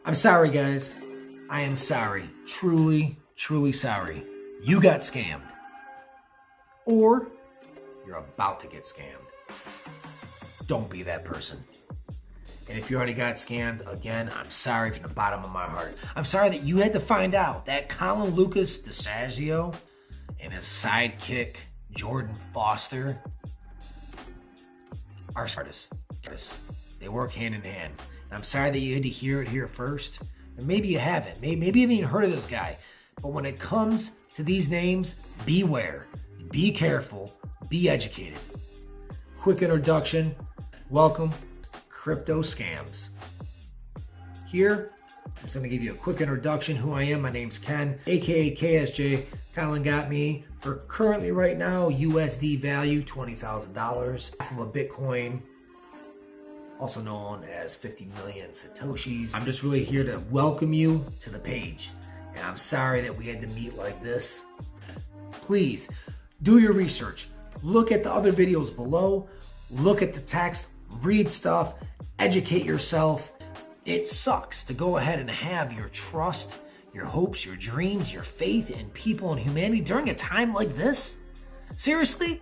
I'm sorry, guys. I am sorry. Truly, truly sorry. You got scammed. Or you're about to get scammed. Don't be that person. And if you already got scammed, again, I'm sorry from the bottom of my heart. I'm sorry that you had to find out that Kolin Lukas Deshazo and his sidekick, Jordan Foster, are artists. They work hand in hand. And I'm sorry that you had to hear it here first. And maybe you haven't. Maybe you haven't even heard of this guy. But when it comes to these names, beware. Be careful. Be educated. Quick introduction. Welcome. Crypto scams. Here, I'm just going to give you a quick introduction. Who I am. My name's Ken, aka KSJ. Kolin got me for currently right now USD value $20,000. Half of a Bitcoin, also known as 50 million Satoshis. I'm just really here to welcome you to the page. And I'm sorry that we had to meet like this. Please do your research. Look at the other videos below. Look at the text. Read stuff. Educate yourself. It sucks to go ahead and have your trust, your hopes, your dreams, your faith in people and humanity during a time like this? Seriously?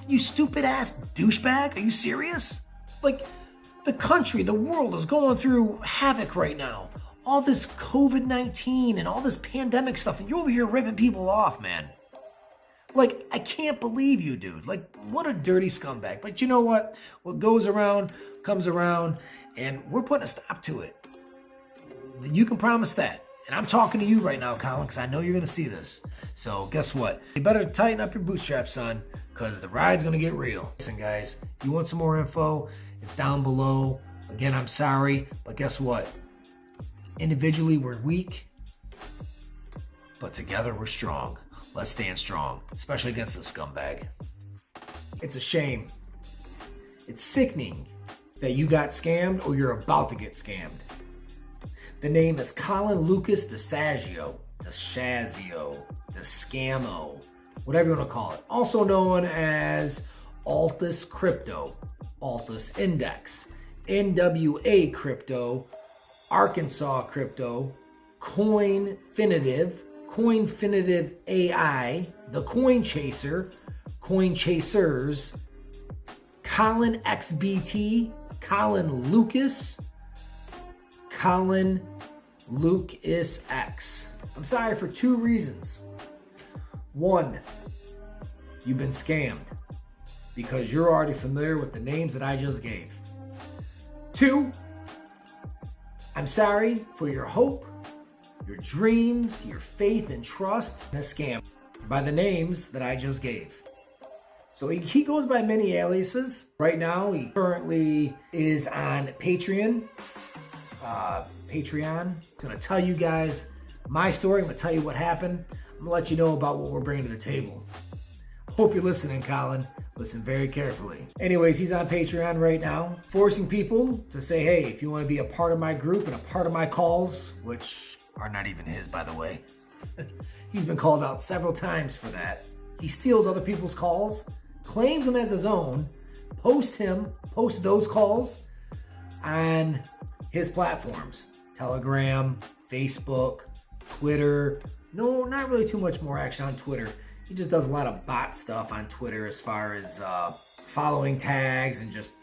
You stupid ass douchebag? Are you serious? Like, the country, the world is going through havoc right now. All this COVID-19 and all this pandemic stuff, and you're over here ripping people off, man. Like, I can't believe you, dude. Like, what a dirty scumbag. But you know what? What goes around comes around, and we're putting a stop to it. You can promise that. And I'm talking to you right now, Kolin, because I know you're going to see this. So guess what? You better tighten up your bootstraps, son, because the ride's going to get real. Listen, guys, you want some more info? It's down below. Again, I'm sorry, but guess what? Individually, we're weak, but together we're strong. Let's stand strong, especially against this scumbag. It's a shame. It's sickening that you got scammed or you're about to get scammed. The name is Kolin Lukas Deshazo, Descamo, whatever you want to call it. Also known as Altus Crypto, Altus Index, NWA Crypto, Arkansas Crypto, Coinfinitive AI, The Coin Chaser, Coin Chasers, Kolin XBT, Kolin Lukas, Kolin Lukas X. I'm sorry for two reasons. One, you've been scammed because you're already familiar with the names that I just gave. Two, I'm sorry for your hope, your dreams, your faith and trust in a scam by the names that I just gave. So he goes by many aliases. Right now, he currently is on Patreon. I'm gonna tell you guys my story. I'm gonna tell you what happened. I'm gonna let you know about what we're bringing to the table. Hope you're listening, Kolin. Listen very carefully. Anyways, he's on Patreon right now, forcing people to say, hey, if you want to be a part of my group and a part of my calls, which are not even his, by the way. He's been called out several times for that. He steals other people's calls, claims them as his own, posts those calls on his platforms. Telegram, Facebook, Twitter. No, not really too much more action on Twitter. He just does a lot of bot stuff on Twitter as far as following tags and just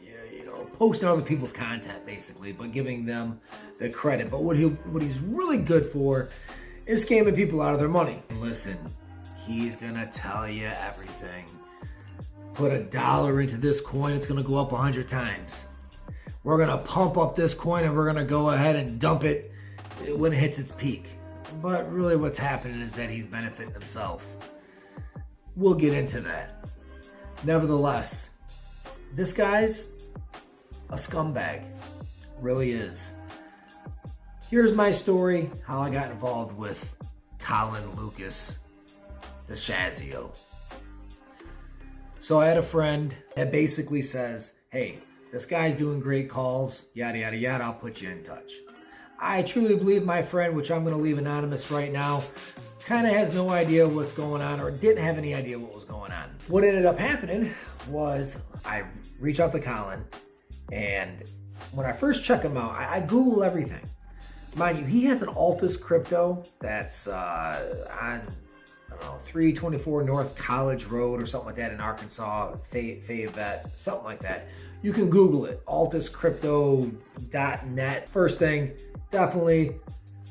posting other people's content basically, but giving them the credit. But what he's really good for is scamming people out of their money. And listen, he's gonna tell you everything. Put $1 into this coin, it's gonna go up 100 times. We're gonna pump up this coin and we're gonna go ahead and dump it when it hits its peak. But really what's happening is that he's benefiting himself. We'll get into that. Nevertheless, this guy's a scumbag. Really is. Here's my story, how I got involved with Kolin Lukas Deshazo. So I had a friend that basically says, hey, this guy's doing great calls, yada, yada, yada, I'll put you in touch. I truly believe my friend, which I'm going to leave anonymous right now, kind of has no idea what's going on or didn't have any idea what was going on. What ended up happening was I reached out to Kolin, and when I first check him out, I Google everything. Mind you, he has an Altus crypto that's on, I don't know, 324 North College Road or something like that in Arkansas, Fayette, something like that. You can Google it, altuscrypto.net. First thing, definitely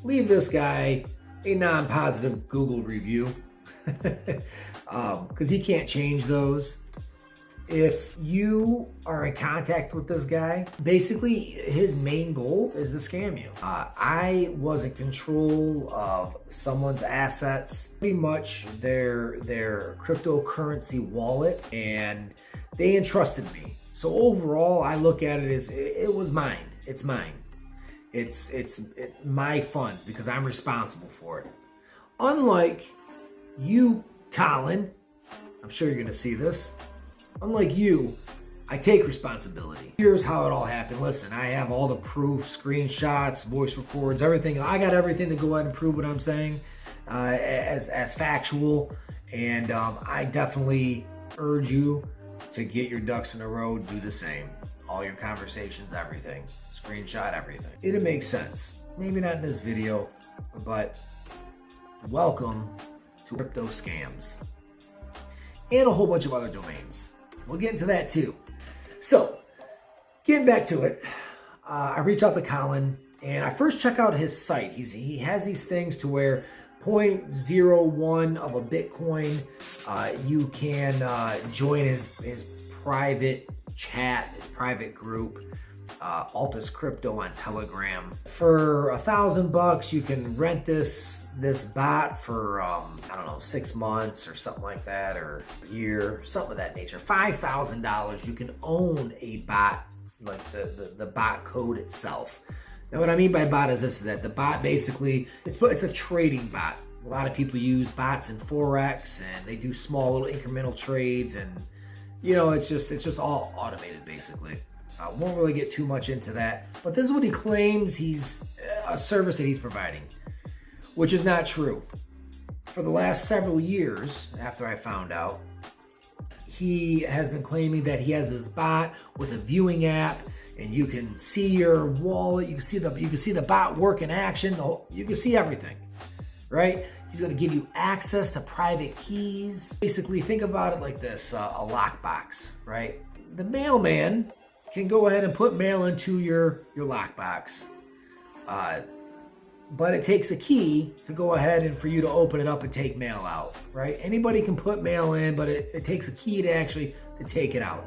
leave this guy a non-positive Google review because he can't change those. If you are in contact with this guy, basically his main goal is to scam you. I was in control of someone's assets, pretty much their cryptocurrency wallet, and they entrusted me. So overall, I look at it as it was mine. It's mine. It's my funds because I'm responsible for it. Unlike you, Kolin, I'm sure you're going to see this. Unlike you, I take responsibility. Here's how it all happened. Listen, I have all the proof, screenshots, voice records, everything. I got everything to go ahead and prove what I'm saying as factual. And I definitely urge you to get your ducks in a row, do the same. All your conversations, everything. Screenshot everything. It'll make sense. Maybe not in this video, but welcome to crypto scams. And a whole bunch of other domains. We'll get into that too. So, getting back to it, I reach out to Kolin and I first check out his site. He has these things to where 0.01 of a Bitcoin, you can join his private chat, his private group, Altus Crypto on Telegram. For $1,000, you can rent this bot for I don't know, 6 months or something like that, or a year, something of that nature. $5,000, you can own a bot, like the bot code itself. Now, what I mean by bot is this: is that the bot basically it's a trading bot. A lot of people use bots in Forex, and they do small little incremental trades, and you know, it's just all automated basically. Won't really get too much into that, but this is what he claims he's a service that he's providing, which is not true. For the last several years, after I found out, he has been claiming that he has this bot with a viewing app, and you can see your wallet, you can see the bot work in action, you can see everything, right? He's going to give you access to private keys. Basically, think about it like this: a lockbox, right? The mailman can go ahead and put mail into your lockbox. But it takes a key to go ahead and for you to open it up and take mail out, right? Anybody can put mail in, but it takes a key to take it out.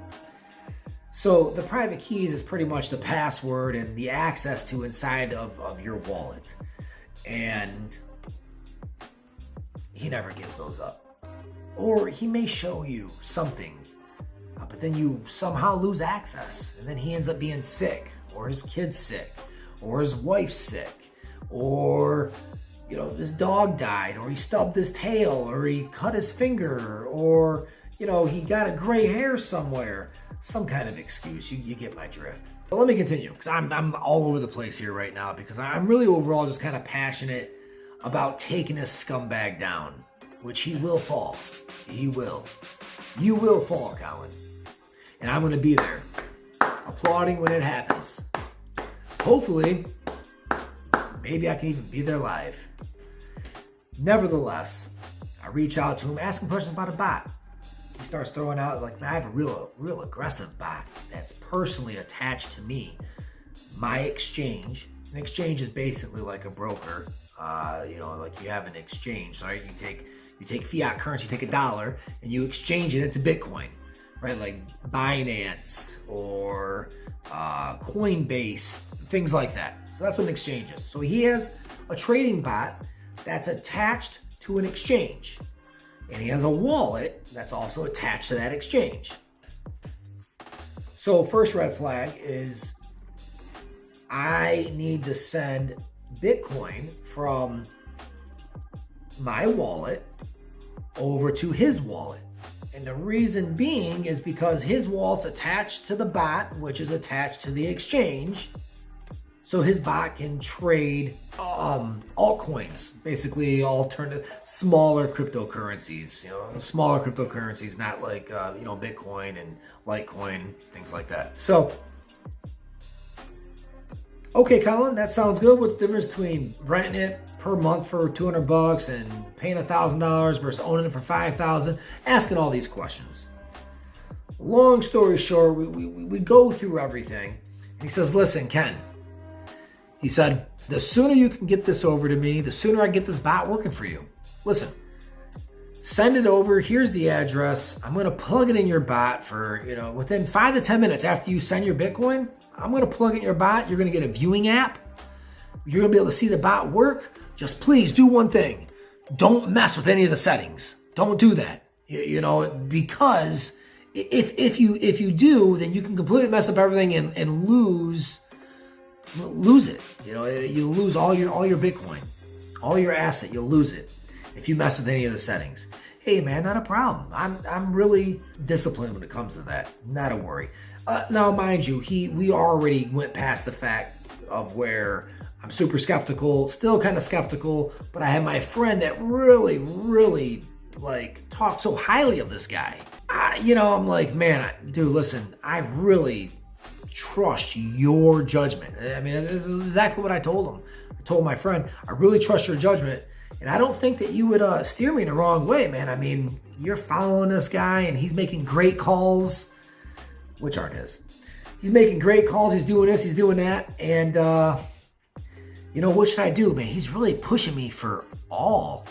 So the private keys is pretty much the password and the access to inside of your wallet. And he never gives those up. Or he may show you something, but then you somehow lose access, and then he ends up being sick, or his kid's sick, or his wife's sick, or you know, his dog died, or he stubbed his tail, or he cut his finger, or you know, he got a gray hair somewhere. Some kind of excuse. You get my drift. But let me continue, because I'm all over the place here right now, because I'm really overall just kind of passionate about taking this scumbag down, which he will fall. He will. You will fall, Kolin. And I'm going to be there, applauding when it happens. Hopefully, maybe I can even be there live. Nevertheless, I reach out to him, ask him questions about a bot. He starts throwing out, like, I have a real aggressive bot that's personally attached to me, my exchange. An exchange is basically like a broker. You know, like you have an exchange, right? You take fiat currency, take $1, and you exchange it into Bitcoin. Right, like Binance or Coinbase, things like that. So that's what an exchange is. So he has a trading bot that's attached to an exchange. And he has a wallet that's also attached to that exchange. So first red flag is I need to send Bitcoin from my wallet over to his wallet. And the reason being is because his wallet's attached to the bot, which is attached to the exchange. So his bot can trade altcoins, basically alternative, smaller cryptocurrencies. You know, smaller cryptocurrencies, not like Bitcoin and Litecoin, things like that. So Okay, Colin, that sounds good. What's the difference between renting it per month for $200 and paying $1,000 versus owning it for $5,000? Asking all these questions. Long story short, we go through everything. And he says, listen, Ken, he said, the sooner you can get this over to me, the sooner I get this bot working for you. Listen, send it over. Here's the address. I'm going to plug it in your bot for, within 5 to 10 minutes after you send your Bitcoin. I'm going to plug it in your bot. You're going to get a viewing app. You're going to be able to see the bot work. Just please do one thing. Don't mess with any of the settings. Don't do that. Because if you do, then you can completely mess up everything and lose it. You lose all your Bitcoin, all your asset. You'll lose it if you mess with any of the settings. Hey man, not a problem. I'm really disciplined when it comes to that. Not a worry. Now, mind you, we already went past the fact of where I'm super skeptical, still kind of skeptical, but I had my friend that really, really talked so highly of this guy. I'm like, man, dude, listen, I really trust your judgment. I mean, this is exactly what I told him. I told my friend, I really trust your judgment. And I don't think that you would steer me in the wrong way, man. I mean, you're following this guy and he's making great calls, which aren't his. He's making great calls. He's doing this, he's doing that. And, what should I do, man? He's really pushing me for all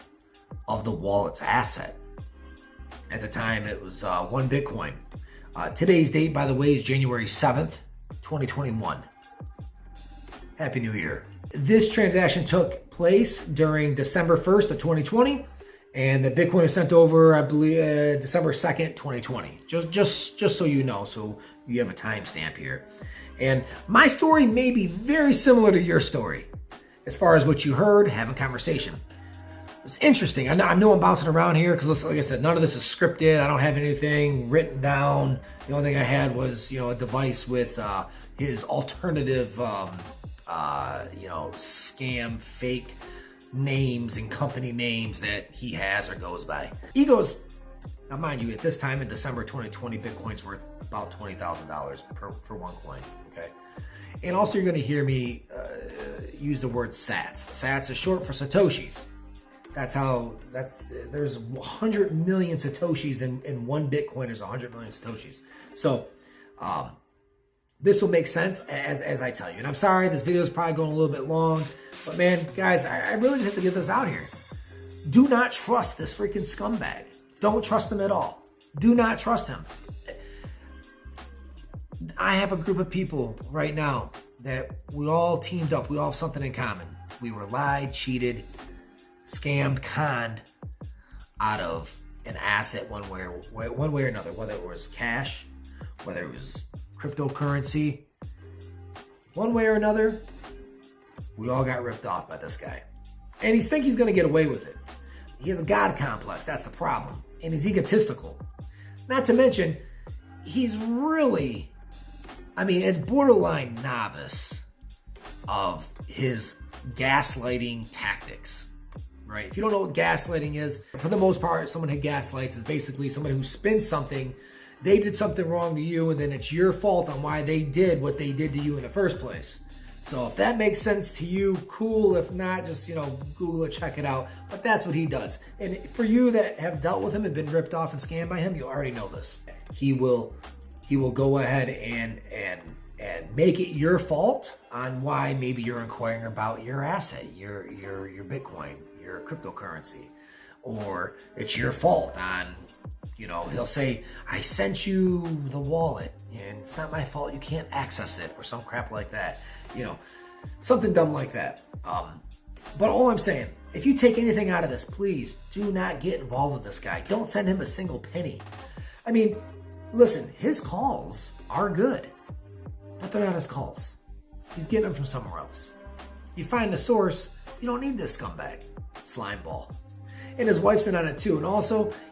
of the wallet's asset. At the time, it was 1 Bitcoin. Today's date, by the way, is January 7th, 2021. Happy New Year. This transaction took place during December 1st of 2020, and the Bitcoin was sent over, I believe, December 2nd, 2020. Just so you know, so you have a timestamp here. And my story may be very similar to your story as far as what you heard, having conversation. It's interesting. I know I'm bouncing around here because, like I said, none of this is scripted. I don't have anything written down. The only thing I had was, a device with his alternative, scam, fake names and company names that he has or goes by. He goes, now mind you, at this time in December 2020, Bitcoin's worth about $20,000 for one coin, okay? And also you're going to hear me use the word sats. Sats is short for Satoshis. There's 100 million Satoshis in one Bitcoin. There's 100 million Satoshis. So this will make sense as I tell you. And I'm sorry, this video is probably going a little bit long. But man, guys, I really just have to get this out here. Do not trust this freaking scumbag. Don't trust him at all. Do not trust him. I have a group of people right now that we all teamed up. We all have something in common. We were lied, cheated, scammed, conned out of an asset one way or another, whether it was cash, whether it was cryptocurrency, one way or another, we all got ripped off by this guy. And he's going to get away with it. He has a God complex, that's the problem. And he's egotistical. Not to mention, he's really, it's borderline novice of his gaslighting tactics. Right? If you don't know what gaslighting is, for the most part, someone who gaslights is basically somebody who spins something. They did something wrong to you, and then it's your fault on why they did what they did to you in the first place. So if that makes sense to you, cool. If not, just, Google it, check it out. But that's what he does. And for you that have dealt with him and been ripped off and scammed by him, you already know this. He will go ahead and make it your fault on why maybe you're inquiring about your asset, your Bitcoin, your cryptocurrency, or it's your fault on, he'll say, I sent you the wallet and it's not my fault, you can't access it, or some crap like that, something dumb like that. But all I'm saying, if you take anything out of this, please do not get involved with this guy. Don't send him a single penny. Listen, his calls are good, but they're not his calls. He's getting them from somewhere else. You find the source, you don't need this scumbag. Slime ball. And his wife's in on it too. And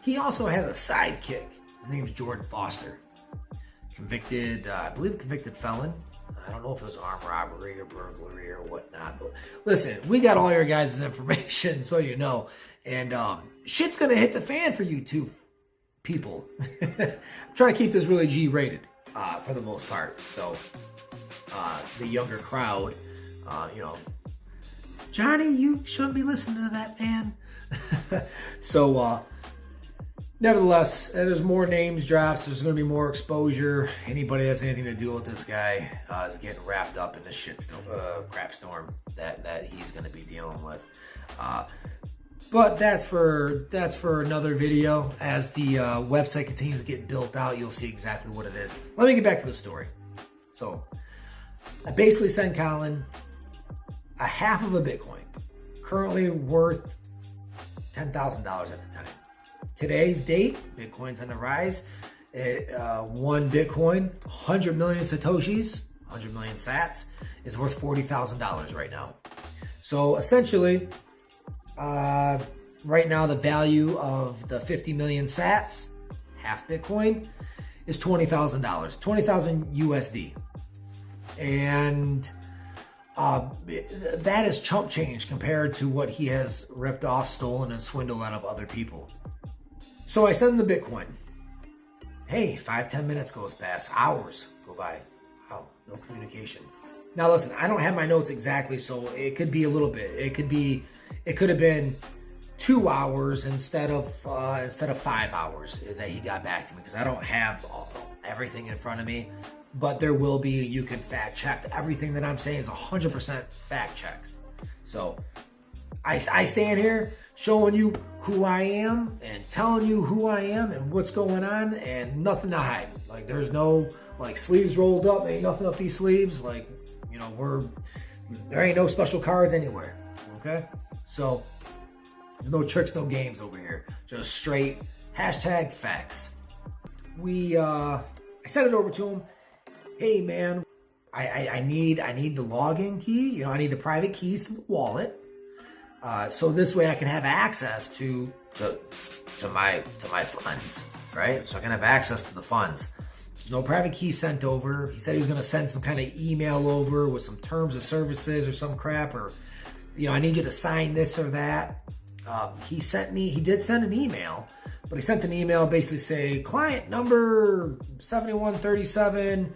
he also has a sidekick. His name's Jordan Foster. Convicted felon. I don't know if it was armed robbery or burglary or whatnot. But listen, we got all your guys' information, so you know. And shit's going to hit the fan for you two people. I'm trying to keep this really G-rated for the most part. So the younger crowd You know, Johnny, you shouldn't be listening to that, man. So, nevertheless, there's more names drops. There's going to be more exposure. Anybody that has anything to do with this guy is getting wrapped up in this crap storm that he's going to be dealing with. But that's for another video. As the website continues to get built out, you'll see exactly what it is. Let me get back to the story. So, I basically sent Kolin a half of a Bitcoin, currently worth $10,000 at the time. Today's date, Bitcoin's on the rise. One Bitcoin, 100 million Satoshis, 100 million sats, is worth $40,000 right now. So essentially, right now the value of the 50 million sats, half Bitcoin, is $20,000, 20,000 USD. And that is chump change compared to what he has ripped off, stolen, and swindled out of other people. So I send him the Bitcoin. Hey, 5-10 minutes goes past, hours go by. Wow, no communication. Now listen, I don't have my notes exactly, so it could be a little bit. It could have been 2 hours instead of 5 hours that he got back to me, because I don't have everything in front of me. But there will be, you can fact check. Everything that I'm saying is 100% fact checked. So I stand here showing you who I am and telling you who I am and what's going on, and nothing to hide. Like, there's no like sleeves rolled up, ain't nothing up these sleeves. Like, you know, there ain't no special cards anywhere. Okay? So there's no tricks, no games over here. Just straight hashtag facts. I sent it over to him. Hey man, I need the login key. You know, I need the private keys to the wallet, so this way I can have access to my funds, right? So I can have access to the funds. There's no private key sent over. He said he was going to send some kind of email over with some terms of services or some crap, or, you know, I need you to sign this or that. He did send an email, but he sent an email basically saying client number 7137.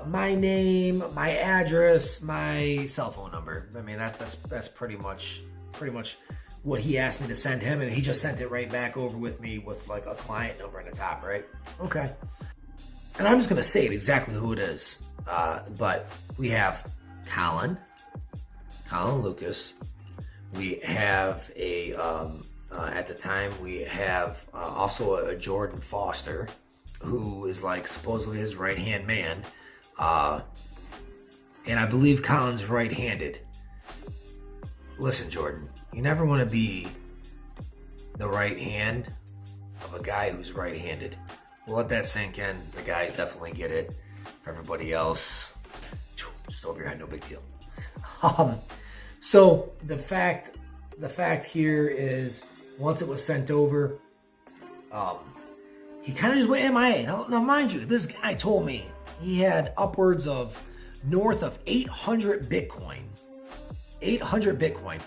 My name, my address, my cell phone number. I mean, that's pretty much what he asked me to send him, and he just sent it right back over with me with like a client number in the top, right? Okay. And I'm just gonna say it exactly who it is. But we have Kolin Lukas. We have at the time we have also a Jordan Foster, who is like supposedly his right-hand man. And I believe Kolin's right-handed. Listen, Jordan, you never want to be the right hand of a guy who's right-handed. We'll let that sink in. The guys definitely get it. For everybody else, just over your head, no big deal. So the fact here is, once it was sent over, he kind of just went MIA. Now, mind you, this guy told me he had upwards of north of 800 Bitcoin. 800 Bitcoin,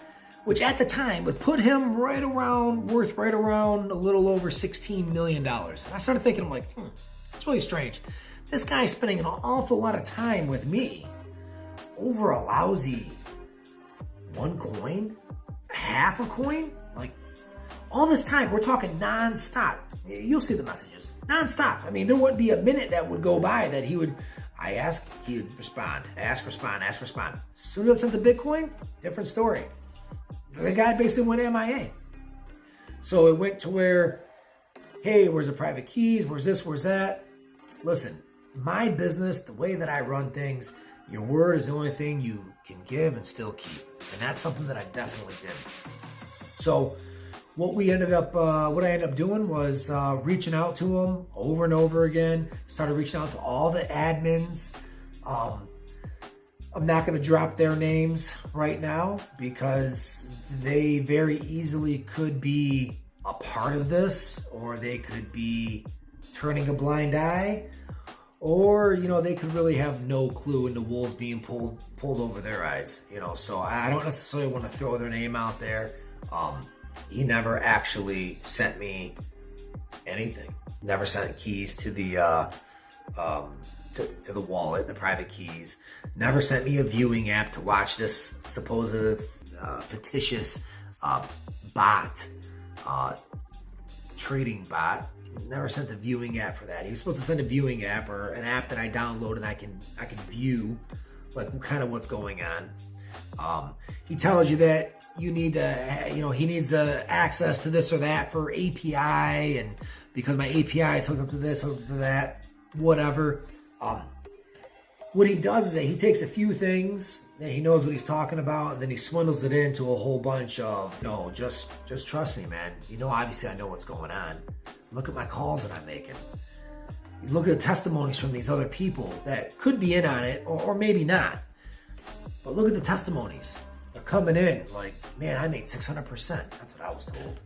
which at the time would put him worth right around a little over $16 million. And I started thinking, I'm like, that's really strange. This guy's spending an awful lot of time with me over a lousy one coin, half a coin. Like, all this time, we're talking nonstop. You'll see the messages. Nonstop. I mean, there wouldn't be a minute that would go by that he would respond. Ask, respond. As soon as I sent the Bitcoin, different story. The guy basically went MIA. So it went to where, hey, where's the private keys? Where's this? Where's that? Listen, my business, the way that I run things, your word is the only thing you can give and still keep. And that's something that I definitely did. So what I ended up doing was reaching out to him over and over again. Started reaching out to all the admins. I'm not going to drop their names right now because they very easily could be a part of this, or they could be turning a blind eye, or, you know, they could really have no clue, and the wool's being pulled over their eyes, you know. So I don't necessarily want to throw their name out there. He never actually sent me anything. Never sent keys to the to the wallet, the private keys. Never sent me a viewing app to watch this supposed fictitious bot, trading bot. Never sent a viewing app for that. He was supposed to send a viewing app or an app that I download and I can view like kind of what's going on. He tells you that you need to, he needs access to this or that for API, and because my API is hooked up to this, hooked up to that, whatever. What he does is that he takes a few things that he knows what he's talking about, and then he swindles it into a whole bunch of, just trust me, man. Obviously I know what's going on. Look at my calls that I'm making. You look at the testimonies from these other people that could be in on it, or maybe not. But look at the testimonies. They're coming in like, man, I made 600%. That's what I was told.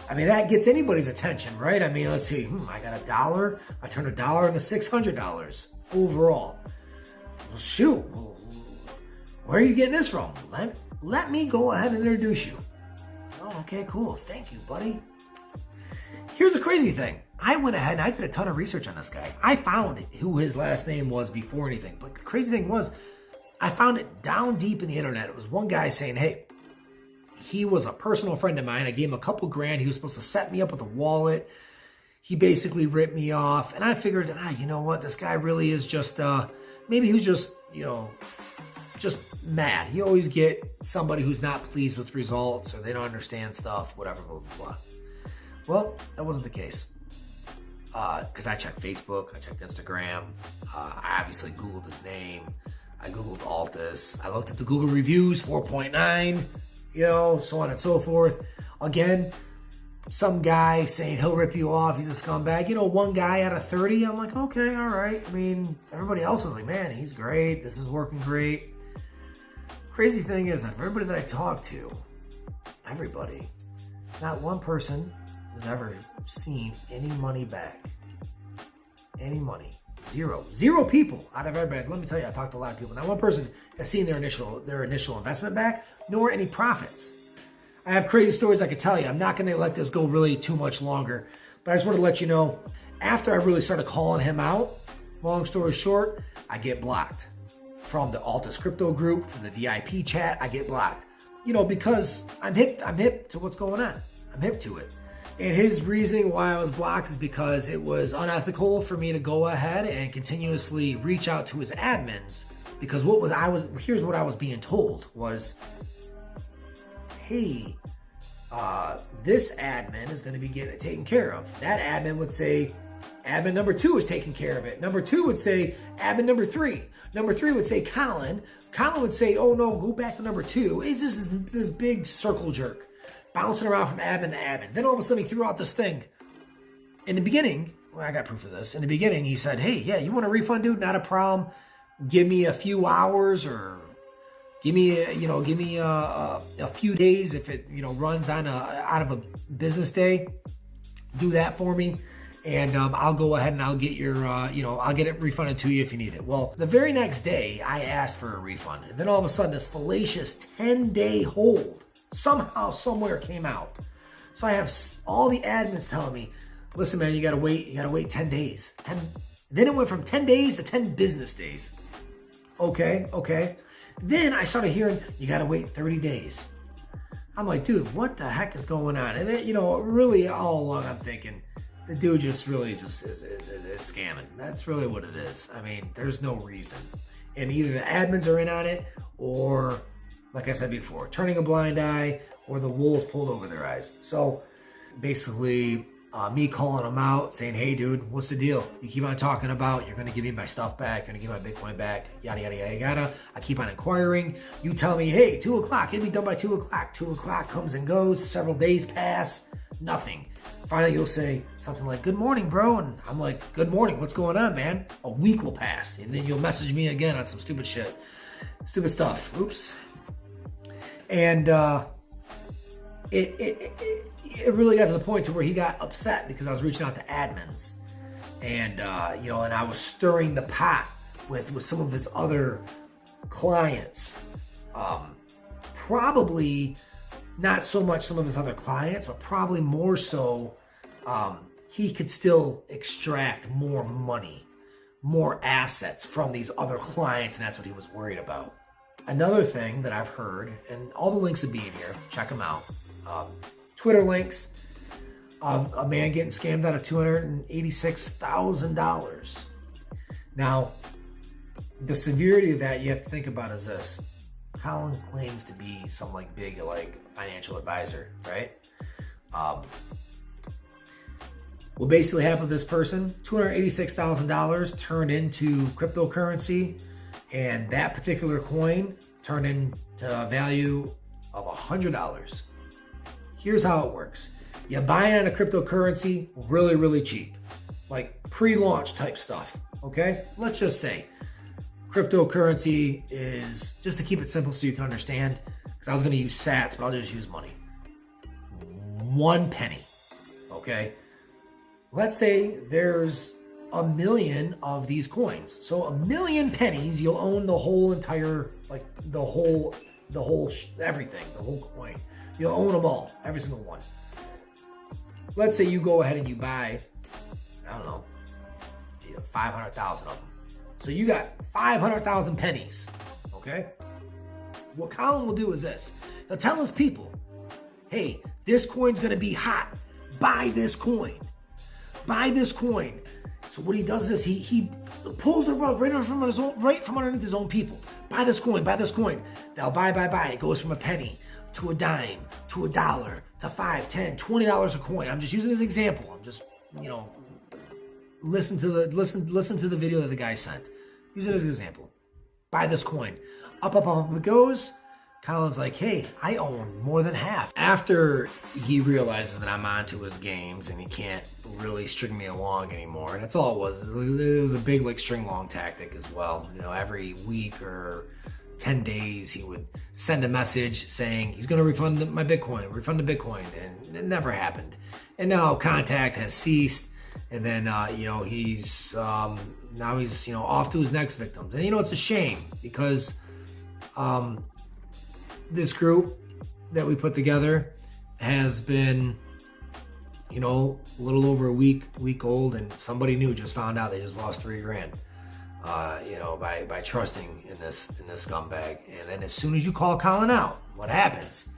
I mean, that gets anybody's attention, right? I mean, let's see. I got $1. I turned $1 into $600 overall. Well, shoot. Where are you getting this from? Let me go ahead and introduce you. Oh, okay, cool. Thank you, buddy. Here's the crazy thing. I went ahead and I did a ton of research on this guy. I found who his last name was before anything. But the crazy thing was, I found it down deep in the internet. It was one guy saying, hey, he was a personal friend of mine. I gave him a couple grand. He was supposed to set me up with a wallet. He basically ripped me off. And I figured, you know what? This guy really is just, maybe he was just, just mad. You always get somebody who's not pleased with results, or they don't understand stuff, whatever, blah, blah, blah. Well, that wasn't the case. Because I checked Facebook, I checked Instagram. I obviously Googled his name. I Googled Altus. I looked at the Google reviews, 4.9, so on and so forth. Again, some guy saying he'll rip you off, he's a scumbag. One guy out of 30, I'm like, okay, all right. I mean, everybody else was like, man, he's great. This is working great. Crazy thing is that everybody that I talk to, everybody, not one person has ever seen any money back. Any money. Zero people out of everybody. Let me tell you, I talked to a lot of people. Not one person has seen their initial investment back, nor any profits. I have crazy stories I could tell you. I'm not going to let this go really too much longer, but I just want to let you know, after I really started calling him out, long story short, I get blocked. From the Altus crypto group, from the VIP chat, I get blocked. Because I'm hip to what's going on. I'm hip to it. And his reasoning why I was blocked is because it was unethical for me to go ahead and continuously reach out to his admins. Because here's what I was being told was, hey, this admin is going to be getting it taken care of. That admin would say, admin number 2 is taking care of it. Number 2 would say, admin number 3. Number 3 would say, Colin. Colin would say, oh no, go back to number 2. It's just this big circle jerk, bouncing around from admin to admin. Then all of a sudden he threw out this thing. In the beginning, I got proof of this. In the beginning, he said, hey, yeah, you want a refund, dude? Not a problem. Give me a few hours, or give me a few days if it runs on out of a business day. Do that for me, and I'll go ahead and I'll get your I'll get it refunded to you if you need it. Well, the very next day I asked for a refund, and then all of a sudden this fallacious 10-day hold somehow somewhere came out. So I have all the admins telling me, listen, man, you gotta wait 10 days. Then it went from 10 days to 10 business days. Okay. Then I started hearing, you gotta wait 30 days. I'm like, dude, what the heck is going on? And then, really all along I'm thinking, the dude is scamming. That's really what it is. I mean, there's no reason. And either the admins are in on it, or, like I said before, turning a blind eye, or the wolves pulled over their eyes. So basically, me calling them out, saying, hey, dude, what's the deal? You keep on talking about you're going to give me my stuff back, you're going to give my Bitcoin back, yada, yada, yada, yada. I keep on inquiring. You tell me, hey, 2 o'clock, it'll be done by 2 o'clock. 2 o'clock comes and goes. Several days pass. Nothing. Finally, you'll say something like, good morning, bro. And I'm like, good morning. What's going on, man? A week will pass. And then you'll message me again on some stupid shit. Stupid stuff. Oops. And it really got to the point to where he got upset because I was reaching out to admins. And, and I was stirring the pot with some of his other clients. Probably not so much some of his other clients, but probably more so he could still extract more money more assets from these other clients, and that's what he was worried about. Another thing that I've heard, and all the links will be in here, check them out. Twitter links of a man getting scammed out of $286,000. Now, the severity of that you have to think about is this. Kolin claims to be some big financial advisor, right? What basically happened with this person, $286,000 turned into cryptocurrency, and that particular coin turned into a value of $100. Here's how it works. You buy it on a cryptocurrency really, really cheap, like pre-launch type stuff, okay? Let's just say cryptocurrency is, just to keep it simple so you can understand, because I was going to use sats, but I'll just use money. 1 penny, okay? Let's say there's 1 million of these coins. So 1 million pennies, you'll own the whole entire, everything, the whole coin. You'll own them all, every single one. Let's say you go ahead and you buy, 500,000 of them. So you got 500,000 pennies, okay? What Kolin will do is this. He'll tell his people, hey, this coin's gonna be hot. Buy this coin. Buy this coin. So what he does is he pulls the rug right from underneath his own people. Buy this coin, buy this coin. They'll buy. It goes from a penny to a dime to $1 to $5, $10, $20 a coin. I'm just using this example. I'm just, listen to the video that the guy sent. Use it as an example. Buy this coin. Up it goes. Kolin's like, hey, I own more than half. After he realizes that I'm onto his games and he can't really string me along anymore, and that's all it was. It was a big string along tactic as well. Every week or 10 days he would send a message saying he's going to refund the Bitcoin, and it never happened. And now contact has ceased, and then he's now he's off to his next victims. And it's a shame because this group that we put together has been, a little over a week old, and somebody new just found out they just lost $3,000, by trusting in this scumbag. And then as soon as you call Kolin out, what happens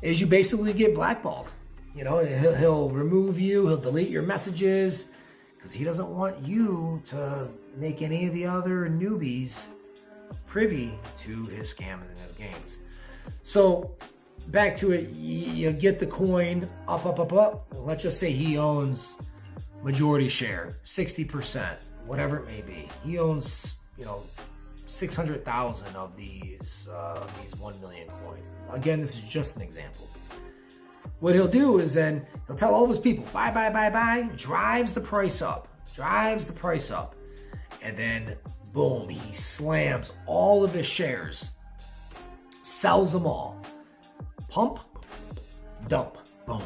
is you basically get blackballed. He'll remove you, he'll delete your messages, because he doesn't want you to make any of the other newbies privy to his scams and his games. So back to it, you get the coin up. Let's just say he owns majority share, 60%, whatever it may be. He owns, 600,000 of these 1 million coins. Again, this is just an example. What he'll do is then he'll tell all of his people, buy, drives the price up. And then boom, he slams all of his shares, sells them all. Pump, dump, boom.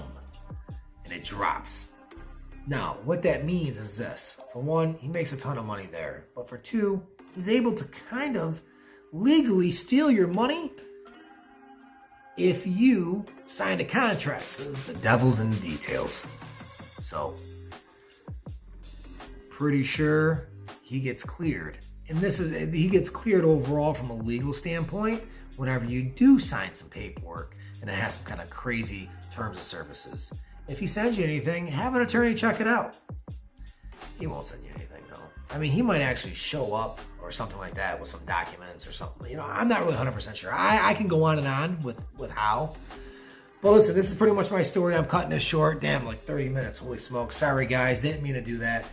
And it drops. Now, what that means is this. For one, he makes a ton of money there. But for two, he's able to kind of legally steal your money if you sign a contract, because the devil's in the details. So, pretty sure he gets cleared. And he gets cleared overall from a legal standpoint whenever you do sign some paperwork and it has some kind of crazy terms of services. If he sends you anything, have an attorney check it out. He won't send you anything, though. I mean, he might actually show up or something like that with some documents or something. I'm not really 100% sure. I can go on and on with how. But listen, this is pretty much my story. I'm cutting this short. Damn, 30 minutes. Holy smoke. Sorry, guys. Didn't mean to do that.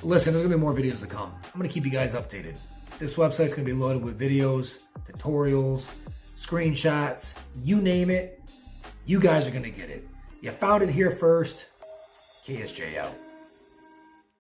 Listen, there's going to be more videos to come. I'm going to keep you guys updated. This website's going to be loaded with videos, tutorials, screenshots, you name it. You guys are going to get it. You found it here first. KSJ out.